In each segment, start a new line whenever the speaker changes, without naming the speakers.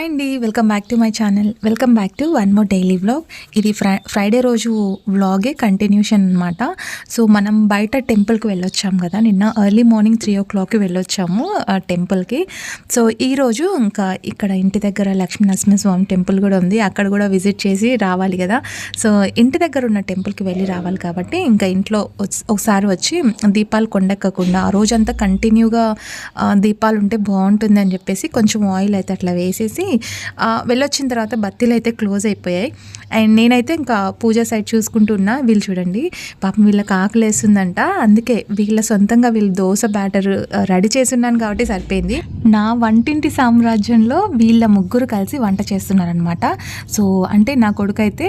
Hi అండి, welcome back to my channel. Welcome back to one more daily vlog. ఇది Friday రోజు వ్లాగే continuation అనమాట. So మనం బయట టెంపుల్కి వెళ్ళొచ్చాము కదా, నిన్న ఎర్లీ మార్నింగ్ 3 o'clockకి వెళ్ళొచ్చాము టెంపుల్కి. సో ఈరోజు ఇంకా ఇక్కడ ఇంటి దగ్గర లక్ష్మీ నరసింహస్వామి టెంపుల్ కూడా ఉంది, అక్కడ కూడా విజిట్ చేసి రావాలి కదా. సో ఇంటి దగ్గర ఉన్న టెంపుల్కి వెళ్ళి రావాలి కాబట్టి ఇంకా ఇంట్లో ఒకసారి వచ్చి దీపాలు కొండెక్కకుండా ఆ రోజంతా కంటిన్యూగా దీపాలు ఉంటే బాగుంటుంది అని చెప్పేసి కొంచెం ఆయిల్ అయితే అట్లా వేసేసి వెళ్ళొచ్చిన తర్వాత బత్తీలు అయితే క్లోజ్ అయిపోయాయి. అండ్ నేనైతే ఇంకా పూజ సైడ్ చూసుకుంటున్నా. వీళ్ళు చూడండి, పాపం వీళ్ళకి ఆకలి వేస్తుందంట, అందుకే వీళ్ళ సొంతంగా వీళ్ళు దోశ బ్యాటర్ రెడీ చేస్తున్నాను కాబట్టి సరిపోయింది. నా వంటింటి సామ్రాజ్యంలో వీళ్ళ ముగ్గురు కలిసి వంట చేస్తున్నారనమాట. సో అంటే నా కొడుకు అయితే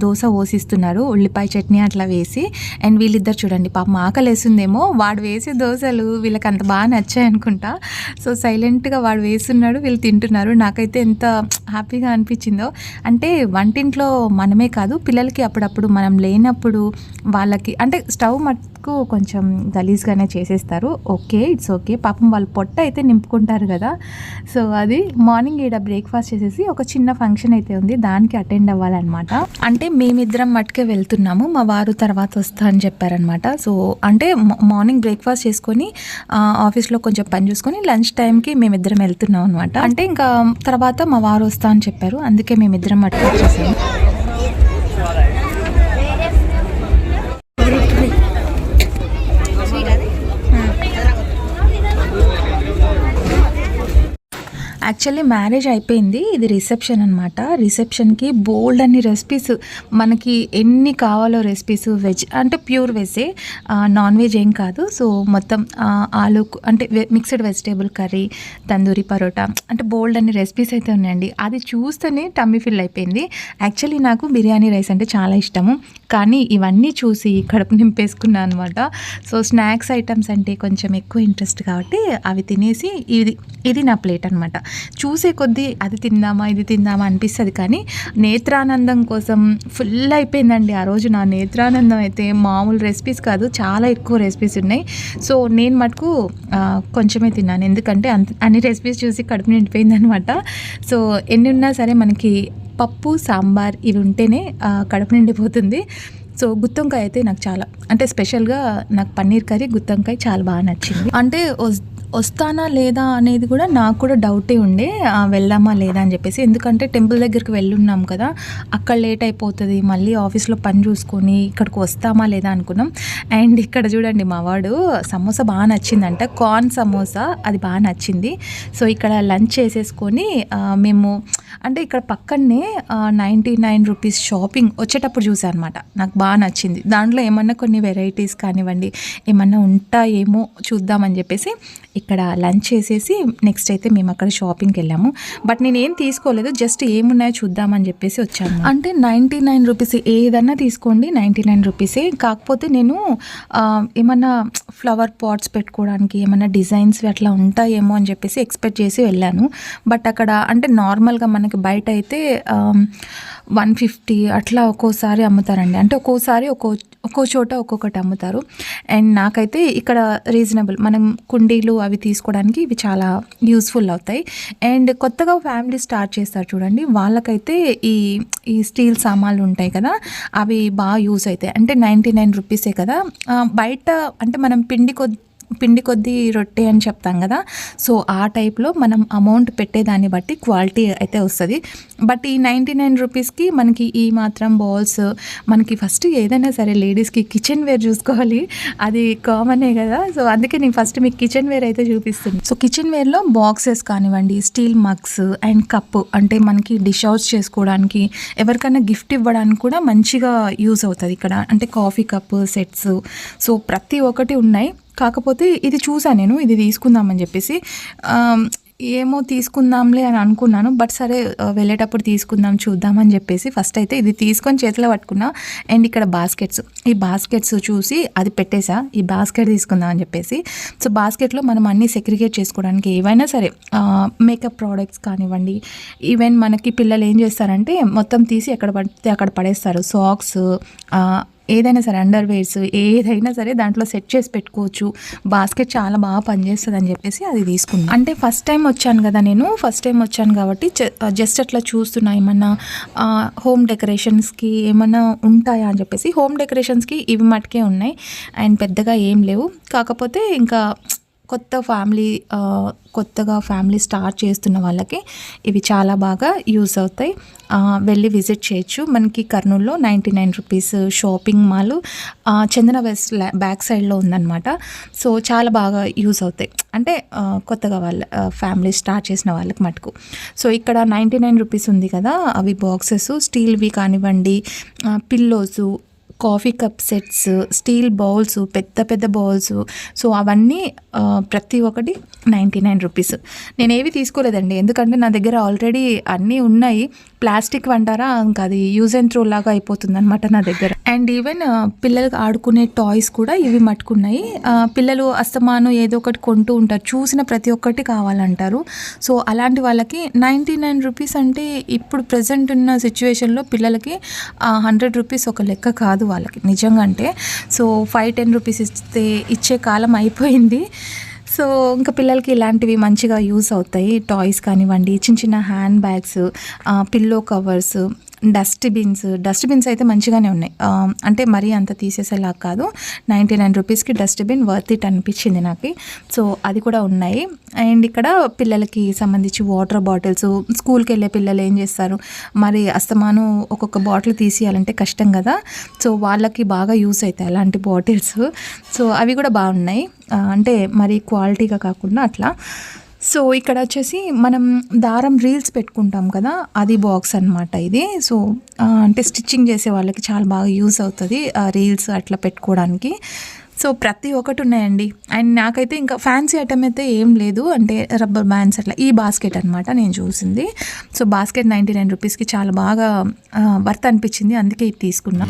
దోశ పోసిస్తున్నారు, ఉల్లిపాయ చట్నీ అట్లా వేసి. అండ్ వీళ్ళిద్దరు చూడండి, పాపం ఆకలి వేస్తుందేమో, వాడు వేసే దోశలు వీళ్ళకి అంత బాగా నచ్చాయి అనుకుంటా. సో సైలెంట్గా వాడు వేస్తున్నాడు, వీళ్ళు తింటున్నారు. నాకైతే ఎంత హ్యాపీగా అనిపించిందో. అంటే వంటింట్లో మనమే కాదు, పిల్లలకి అప్పుడప్పుడు మనం లేనప్పుడు వాళ్ళకి అంటే స్టవ్ మట్టుకు కొంచెం గలీజ్గానే చేసేస్తారు, ఓకే, ఇట్స్ ఓకే. పాపం వాళ్ళు పొట్ట అయితే నింపుకుంటారు కదా. సో అది మార్నింగ్ ఈడ బ్రేక్ఫాస్ట్ చేసేసి ఒక చిన్న ఫంక్షన్ అయితే ఉంది, దానికి అటెండ్ అవ్వాలన్నమాట. అంటే మేమిద్దరం మట్టుకే వెళ్తున్నాము, మా వారు తర్వాత వస్తా అని చెప్పారనమాట. సో అంటే మార్నింగ్ బ్రేక్ఫాస్ట్ చేసుకొని ఆఫీస్లో కొంచెం పని చూసుకొని లంచ్ టైంకి మేమిద్దరం వెళ్తున్నాం అనమాట. అంటే ఇంకా తర్వాత మా వారు వస్తా అని చెప్పారు, అందుకే మేమిద్దరం మట్టుకు వచ్చేసాము. యాక్చువల్లీ మ్యారేజ్ అయిపోయింది, ఇది రిసెప్షన్ అనమాట. రిసెప్షన్కి బోల్డ్ అన్ని రెసిపీస్, మనకి ఎన్ని కావాలో రెసిపీస్, వెజ్ అంటే ప్యూర్ వెజ్జే, నాన్ వెజ్ ఏం కాదు. సో మొత్తం ఆలు అంటే mixed vegetable curry, tandoori paratha, అంటే బోల్డ్ అన్ని రెసిపీస్ అయితే ఉన్నాయండి. అది చూస్తేనే టమ్మీ ఫిల్ అయిపోయింది. యాక్చువల్లీ నాకు బిర్యానీ రైస్ అంటే చాలా ఇష్టము, కానీ ఇవన్నీ చూసి కడుపు నింపేసుకున్నాను అనమాట. సో స్నాక్స్ ఐటమ్స్ అంటే కొంచెం ఎక్కువ ఇంట్రెస్ట్ కాబట్టి అవి తినేసి ఇది నా ప్లేట్ అనమాట. చూసే కొద్దీ అది తిందామా ఇది తిందామా అనిపిస్తుంది, కానీ నేత్రానందం కోసం ఫుల్ అయిపోయిందండి ఆ రోజు. నా నేత్రానందం అయితే మామూలు రెసిపీస్ కాదు, చాలా ఎక్కువ రెసిపీస్ ఉన్నాయి. సో నేను మటుకు కొంచెమే తిన్నాను, ఎందుకంటే అన్ని రెసిపీస్ చూసి కడుపు నిండిపోయింది అనమాట. సో ఎన్ని ఉన్నా సరే మనకి పప్పు సాంబార్ ఇవి ఉంటేనే కడుపు నిండిపోతుంది. సో గుత్తొంకాయ అయితే నాకు చాలా అంటే స్పెషల్గా నాకు పన్నీర్ కర్రీ గుత్తొంకాయ చాలా బాగా నచ్చింది. అంటే వస్తానా లేదా అనేది కూడా నాకు కూడా డౌటే ఉండే, వెళ్దామా లేదా అని చెప్పేసి. ఎందుకంటే టెంపుల్ దగ్గరికి వెళ్ళున్నాం కదా, అక్కడ లేట్ అయిపోతుంది, మళ్ళీ ఆఫీస్లో పని చూసుకొని ఇక్కడికి వస్తామా లేదా అనుకున్నాం. అండ్ ఇక్కడ చూడండి, మా వాడు సమోసా బాగా నచ్చిందంట, కార్న్ సమోసా, అది బాగా నచ్చింది. సో ఇక్కడ లంచ్ చేసేసుకొని మేము అంటే ఇక్కడ పక్కనే 99 రూపీస్ షాపింగ్ వచ్చేటప్పుడు చూసాను అనమాట, నాకు బాగా నచ్చింది. దాంట్లో ఏమన్నా కొన్ని వెరైటీస్ కానివ్వండి ఏమన్నా ఉంటాయేమో చూద్దామని చెప్పేసి ఇక్కడ లంచ్ చేసేసి నెక్స్ట్ అయితే మేము అక్కడ షాపింగ్కి వెళ్ళాము. బట్ నేను ఏం తీసుకోలేదు, జస్ట్ ఏమున్నాయో చూద్దామని చెప్పేసి వచ్చాను. అంటే 99 రూపీస్, ఏదన్నా తీసుకోండి 99 రూపీసే. కాకపోతే నేను ఏమన్నా ఫ్లవర్ పాట్స్ పెట్టుకోవడానికి ఏమన్నా డిజైన్స్ అట్లా ఉంటాయేమో అని చెప్పేసి ఎక్స్పెక్ట్ చేసి వెళ్ళాను. బట్ అక్కడ అంటే నార్మల్గా మనకి బయట అయితే 150 అట్లా ఒక్కోసారి అమ్ముతారండి, అంటే ఒక్కోసారి ఒక్కో చోట ఒక్కొక్కటి అమ్ముతారు. అండ్ నాకైతే ఇక్కడ రీజనబుల్, మనం కుండీలు అవి తీసుకోవడానికి ఇవి చాలా యూస్ఫుల్ అవుతాయి. అండ్ కొత్తగా ఫ్యామిలీ స్టార్ట్ చేస్తారు చూడండి, వాళ్ళకైతే ఈ స్టీల్ సామాన్లు ఉంటాయి కదా, అవి బాగా యూస్ అవుతాయి. అంటే 99 రూపీసే కదా, బయట అంటే మనం పిండి కొద్దీ రొట్టె అని చెప్తాం కదా, సో ఆ టైప్లో మనం అమౌంట్ పెట్టేదాన్ని బట్టి క్వాలిటీ అయితే వస్తుంది. బట్ ఈ 99 రూపీస్కి మనకి ఈ మాత్రం బౌల్స్, మనకి ఫస్ట్ ఏదైనా సరే లేడీస్కి కిచెన్ వేర్ చూసుకోవాలి, అది కామనే కదా. సో అందుకే నేను ఫస్ట్ మీకు కిచెన్ వేర్ అయితే చూపిస్తుంది. సో కిచెన్ వేర్లో బాక్సెస్ కానివ్వండి, స్టీల్ మగ్స్ అండ్ కప్పు, అంటే మనకి డిష్ అవుట్స్ చేసుకోవడానికి, ఎవరికైనా గిఫ్ట్ ఇవ్వడానికి కూడా మంచిగా యూజ్ అవుతుంది ఇక్కడ. అంటే కాఫీ కప్ సెట్స్, సో ప్రతి ఒక్కటి ఉన్నాయి. కాకపోతే ఇది చూసాను నేను, ఇది తీసుకుందామని చెప్పేసి, ఏమో తీసుకుందాంలే అని అనుకున్నాను. బట్ సరే వెళ్ళేటప్పుడు తీసుకుందాం చూద్దామని చెప్పేసి ఫస్ట్ అయితే ఇది తీసుకొని చేతిలో పట్టుకున్నా. అండ్ ఇక్కడ ఈ బాస్కెట్స్ చూసి అది పెట్టేసా, ఈ బాస్కెట్ తీసుకుందాం అని చెప్పేసి. సో బాస్కెట్లో మనం అన్నీ సెగ్రిగేట్ చేసుకోవడానికి ఏవైనా సరే మేకప్ ప్రోడక్ట్స్ కానివ్వండి, ఈవెన్ మనకి పిల్లలు ఏం చేస్తారంటే మొత్తం తీసి ఎక్కడ పడితే అక్కడ పడేస్తారు. సాక్స్, ఏదైనా సరే అండర్‌వేర్స్ ఏదైనా సరే దాంట్లో సెట్ చేసి పెట్టుకోవచ్చు. బాస్కెట్ చాలా బాగా పనిచేస్తదని చెప్పేసి అది తీసుకున్నా. అంటే ఫస్ట్ టైమ్ వచ్చాను కదా నేను. ఫస్ట్ టైమ్ వచ్చాను కాబట్టి జస్ట్ అట్లా చూస్తున్నా ఏమన్నా హోమ్ డెకరేషన్స్‌కి ఏమన్నా ఉంటాయా అని చెప్పేసి. హోమ్ డెకరేషన్స్‌కి ఇవి మట్టుకే ఉన్నాయి. అండ్ పెద్దగా ఏం లేవు. కాకపోతే ఇంకా కొత్తగా ఫ్యామిలీ స్టార్ట్ చేస్తున్న వాళ్ళకి ఇవి చాలా బాగా యూజ్ అవుతాయి. వెళ్ళి విజిట్ చేయొచ్చు. మనకి కర్నూలులో 99 రూపీస్ షాపింగ్ మాల్ చందన వెస్ట్ బ్యాక్ సైడ్లో ఉందన్నమాట. సో చాలా బాగా యూజ్ అవుతాయి. అంటే కొత్తగా వాళ్ళ ఫ్యామిలీ స్టార్ట్ చేసిన వాళ్ళకి మటుకు. సో ఇక్కడ 99 రూపీస్ ఉంది కదా, అవి బాక్సెస్ స్టీల్వి కానివ్వండి, pillows, coffee cup sets, steel bowls, పెద్ద పెద్ద బౌల్స్. సో అవన్నీ ప్రతి ఒక్కటి 99 రూపీస్. నేనేవి తీసుకోలేదండి, ఎందుకంటే నా దగ్గర ఆల్రెడీ అన్నీ ఉన్నాయి. ప్లాస్టిక్ అంటారా, ఇంకా అది యూజ్ అండ్ త్రో లాగా అయిపోతుంది అనమాట నా దగ్గర. అండ్ ఈవెన్ పిల్లలకు ఆడుకునే టాయ్స్ కూడా ఇవి మట్టుకున్నాయి. పిల్లలు అస్తమాను ఏదో ఒకటి కొంటూ ఉంటారు, చూసిన ప్రతి ఒక్కటి కావాలంటారు. సో అలాంటి వాళ్ళకి 99 రూపీస్ అంటే ఇప్పుడు ప్రజెంట్ ఉన్న సిచ్యువేషన్లో పిల్లలకి 100 రూపీస్ ఒక లెక్క కాదు వాళ్ళకి నిజంగా. అంటే సో 5-10 రూపీస్ ఇచ్చే కాలం అయిపోయింది. సో ఇంకా పిల్లలకి ఇలాంటివి మంచిగా యూస్ అవుతాయి. టాయ్స్ కానివ్వండి, చిన్న చిన్న hand bags, pillow covers, dustbins అయితే మంచిగానే ఉన్నాయి. అంటే మరీ అంత తీసేసేలా కాదు. 99 రూపీస్కి డస్ట్బిన్ వర్త్ ఇట్ అనిపించింది నాకు. సో అది కూడా ఉన్నాయి. అండ్ ఇక్కడ పిల్లలకి సంబంధించి వాటర్ బాటిల్స్, స్కూల్కి వెళ్ళే పిల్లలు ఏం చేస్తారు మరి, అస్తమాను ఒక్కొక్క బాటిల్ తీసేయాలంటే కష్టం కదా. సో వాళ్ళకి బాగా యూస్ అవుతాయి అలాంటి బాటిల్స్. సో అవి కూడా బాగున్నాయి, అంటే మరి క్వాలిటీగా కాకుండా అట్లా. సో ఇక్కడ వచ్చేసి మనం దారం రీల్స్ పెట్టుకుంటాం కదా, అది బాక్స్ అనమాట ఇది. సో అంటే స్టిచ్చింగ్ చేసే వాళ్ళకి చాలా బాగా యూస్ అవుతుంది రీల్స్ అట్లా పెట్టుకోవడానికి. సో ప్రతి ఒక్కటి ఉన్నాయండి. అండ్ నాకైతే ఇంకా ఫ్యాన్సీ ఐటమ్ అయితే ఏం లేదు, అంటే రబ్బర్ బ్యాండ్స్ అట్లా. ఈ బాస్కెట్ అనమాట నేను చూసింది. సో బాస్కెట్ 99 రూపీస్కి చాలా బాగా వర్త్ అనిపించింది, అందుకే ఇది తీసుకున్నా.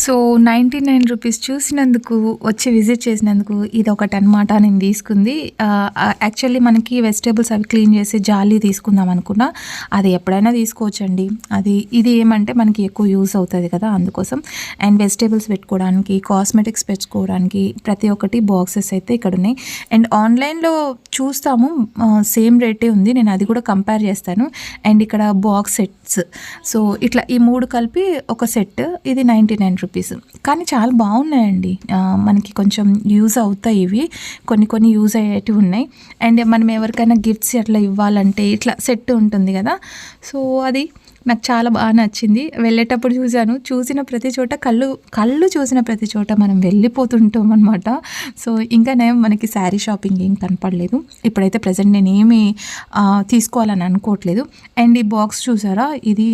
సో 99 రూపీస్ చూసినందుకు, వచ్చి విజిట్ చేసినందుకు ఇది ఒకటి అనమాట నేను తీసుకుంది. యాక్చువల్లీ మనకి వెజిటేబుల్స్ అవి క్లీన్ చేసి జాలీ తీసుకుందాం అనుకున్నా, అది ఎప్పుడైనా తీసుకోవచ్చండి. ఇది ఏమంటే మనకి ఎక్కువ యూస్ అవుతుంది కదా, అందుకోసం. అండ్ వెజిటేబుల్స్ పెట్టుకోవడానికి, కాస్మెటిక్స్ పెట్టుకోవడానికి ప్రతి ఒక్కటి బాక్సెస్ అయితే ఇక్కడ ఉన్నాయి. అండ్ ఆన్లైన్లో చూస్తాము సేమ్ రేటే ఉంది, నేను అది కూడా కంపేర్ చేస్తాను. అండ్ ఇక్కడ బాక్స్ సెట్స్, సో ఇట్లా ఈ 3 కలిపి ఒక సెట్, ఇది 99 రూపీస్. కానీ చాలా బాగున్నాయండి, మనకి కొంచెం యూజ్ అవుతాయి ఇవి. కొన్ని యూజ్ అయ్యేటివి ఉన్నాయి. అండ్ మనం ఎవరికైనా గిఫ్ట్స్ అట్లా ఇవ్వాలంటే ఇట్లా సెట్ ఉంటుంది కదా, సో అది నాకు చాలా బాగా నచ్చింది. వెళ్ళేటప్పుడు చూసిన ప్రతి చోట కళ్ళు చూసిన ప్రతి చోట మనం వెళ్ళిపోతుంటాం అనమాట. సో ఇంకా మనకి శారీ షాపింగ్ ఏం కనపడలేదు ఇప్పుడైతే. ప్రజెంట్ నేను ఏమి తీసుకోవాలని అనుకోవట్లేదు. అండ్ ఈ బాక్స్ చూసారా, ఇది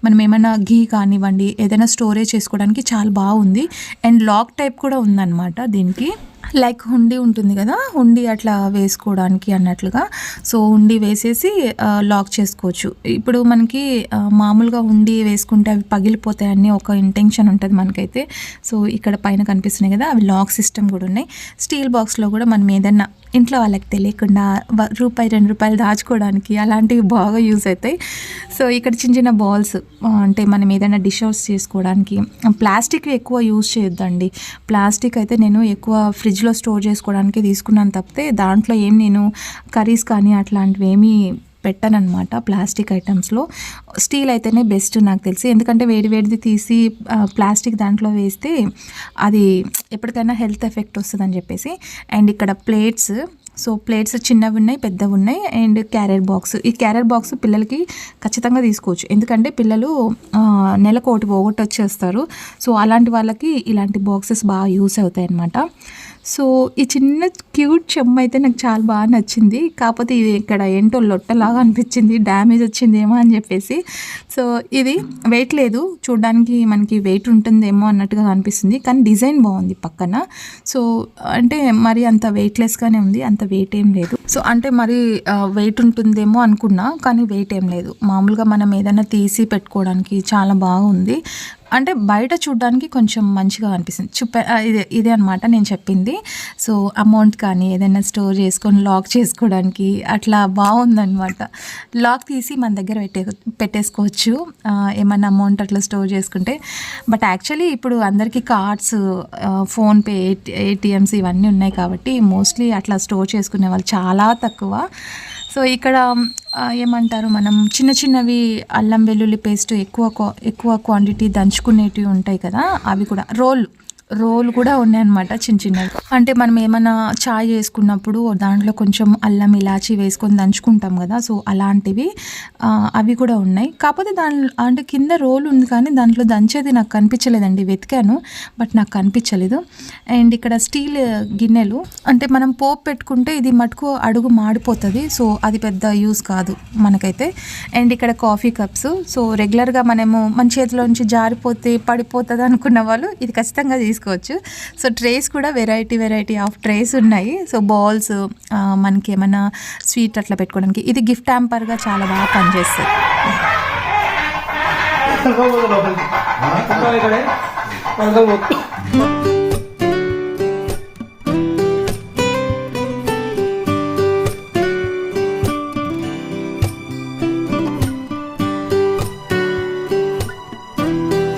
మనం ఏమైనా ఘీ కానివ్వండి, ఏదైనా స్టోరేజ్ చేసుకోవడానికి చాలా బాగుంది. అండ్ లాక్ టైప్ కూడా ఉందన్నమాట దీనికి. లైక్ హుండీ ఉంటుంది కదా, హుండీ అట్లా వేసుకోవడానికి అన్నట్లుగా. సో హుండీ వేసేసి లాక్ చేసుకోవచ్చు. ఇప్పుడు మనకి మామూలుగా హుండీ వేసుకుంటే అవి పగిలిపోతాయని ఒక ఇంటెన్షన్ ఉంటుంది మనకైతే. సో ఇక్కడ పైన కనిపిస్తున్నాయి కదా, అవి లాక్ సిస్టమ్ కూడా ఉన్నాయి. స్టీల్ బాక్స్లో కూడా మనం ఏదన్నా ఇంట్లో వాళ్ళకి తెలియకుండా ₹1-2 దాచుకోవడానికి అలాంటివి బాగా యూజ్ అవుతాయి. సో ఇక్కడ చిన్న బాల్స్, అంటే మనం ఏదైనా డిష్ అవుట్స్ చేసుకోవడానికి. ప్లాస్టిక్ ఎక్కువ యూజ్ చేయొద్దండి. ప్లాస్టిక్ అయితే నేను ఎక్కువ ఫ్రిడ్జ్లో స్టోర్ చేసుకోవడానికి తీసుకున్నాను తప్పితే, దాంట్లో నేను కర్రీస్ కానీ అట్లాంటివి ఏమీ పెట్టనమాట ప్లాస్టిక్ ఐటమ్స్లో. స్టీల్ అయితేనే బెస్ట్ నాకు తెలిసి, ఎందుకంటే వేడిది తీసి ప్లాస్టిక్ దాంట్లో వేస్తే అది ఎప్పటికైనా హెల్త్ ఎఫెక్ట్ వస్తుందని చెప్పేసి. అండ్ ఇక్కడ ప్లేట్స్, సో ప్లేట్స్ చిన్నవి ఉన్నాయి, పెద్దవి ఉన్నాయి. అండ్ క్యారియర్ బాక్స్, ఈ క్యారియర్ బాక్స్ పిల్లలకి ఖచ్చితంగా తీసుకోవచ్చు, ఎందుకంటే పిల్లలు నెలకు ఒకటి వచ్చేస్తారు. సో అలాంటి వాళ్ళకి ఇలాంటి బాక్సెస్ బాగా యూస్ అవుతాయి అన్నమాట. సో ఈ చిన్న క్యూట్ చెమ్మ అయితే నాకు చాలా బాగా నచ్చింది. కాకపోతే ఇది ఇక్కడ ఏంటో లొట్టలాగా అనిపించింది, డ్యామేజ్ వచ్చిందేమో అని చెప్పేసి. సో ఇది వెయిట్ లేదు, చూడడానికి మనకి వెయిట్ ఉంటుందేమో అన్నట్టుగా అనిపిస్తుంది, కానీ డిజైన్ బాగుంది పక్కన. సో అంటే మరి అంత వెయిట్లెస్గానే ఉంది, అంత వెయిట్ ఏం లేదు. సో అంటే మరి వెయిట్ ఉంటుందేమో అనుకున్నా, కానీ వెయిట్ ఏం లేదు. మామూలుగా మనం ఏదైనా తీసి పెట్టుకోవడానికి చాలా బాగుంది. అంటే బయట చూడడానికి కొంచెం మంచిగా అనిపిస్తుంది. ఇదే అనమాట నేను చెప్పింది. సో అమౌంట్ కానీ ఏదైనా స్టోర్ చేసుకొని లాక్ చేసుకోవడానికి అట్లా బాగుందనమాట. లాక్ తీసి మన దగ్గర పెట్టేసుకోవచ్చు ఏమన్నా అమౌంట్ అట్లా స్టోర్ చేసుకుంటే. బట్ యాక్చువల్లీ ఇప్పుడు అందరికీ కార్డ్స్, ఫోన్పే, ఏటీఎమ్స్ ఇవన్నీ ఉన్నాయి కాబట్టి మోస్ట్లీ అట్లా స్టోర్ చేసుకునే వాళ్ళు చాలా తక్కువ. సో ఇక్కడ ఏమంటారు, మనం చిన్న చిన్నవి అల్లం వెల్లుల్లి పేస్ట్ ఎక్కువ క్వాంటిటీ దంచుకునేటివి ఉంటాయి కదా, అవి కూడా రోల్ కూడా ఉన్నాయన్నమాట చిన్న చిన్నవి. అంటే మనం ఏమైనా చాయ్ చేసుకున్నప్పుడు దాంట్లో కొంచెం అల్లం ఇలాచి వేసుకొని దంచుకుంటాం కదా, సో అలాంటివి అవి కూడా ఉన్నాయి. కాకపోతే దాంట్లో అంటే కింద రోల్ ఉంది కానీ దాంట్లో దంచేది నాకు కనిపించలేదండి. వెతికాను బట్ నాకు కనిపించలేదు. అండ్ ఇక్కడ స్టీల్ గిన్నెలు, అంటే మనం పోపు పెట్టుకుంటే ఇది మటుకు అడుగు మాడిపోతుంది, సో అది పెద్ద యూజ్ కాదు మనకైతే. అండ్ ఇక్కడ కాఫీ కప్స్, సో రెగ్యులర్గా మనము మన చేతిలోంచి జారిపోతే పడిపోతుంది అనుకున్న వాళ్ళు ఇది ఖచ్చితంగా తీసుకోవచ్చు. సో ట్రేస్ కూడా వెరైటీ ఆఫ్ ట్రేస్ ఉన్నాయి. సో బౌల్స్, మనకి ఏమైనా స్వీట్ అట్లా పెట్టుకోవడానికి ఇది గిఫ్ట్ హ్యాంపర్గా చాలా బాగా పనిచేస్తుంది.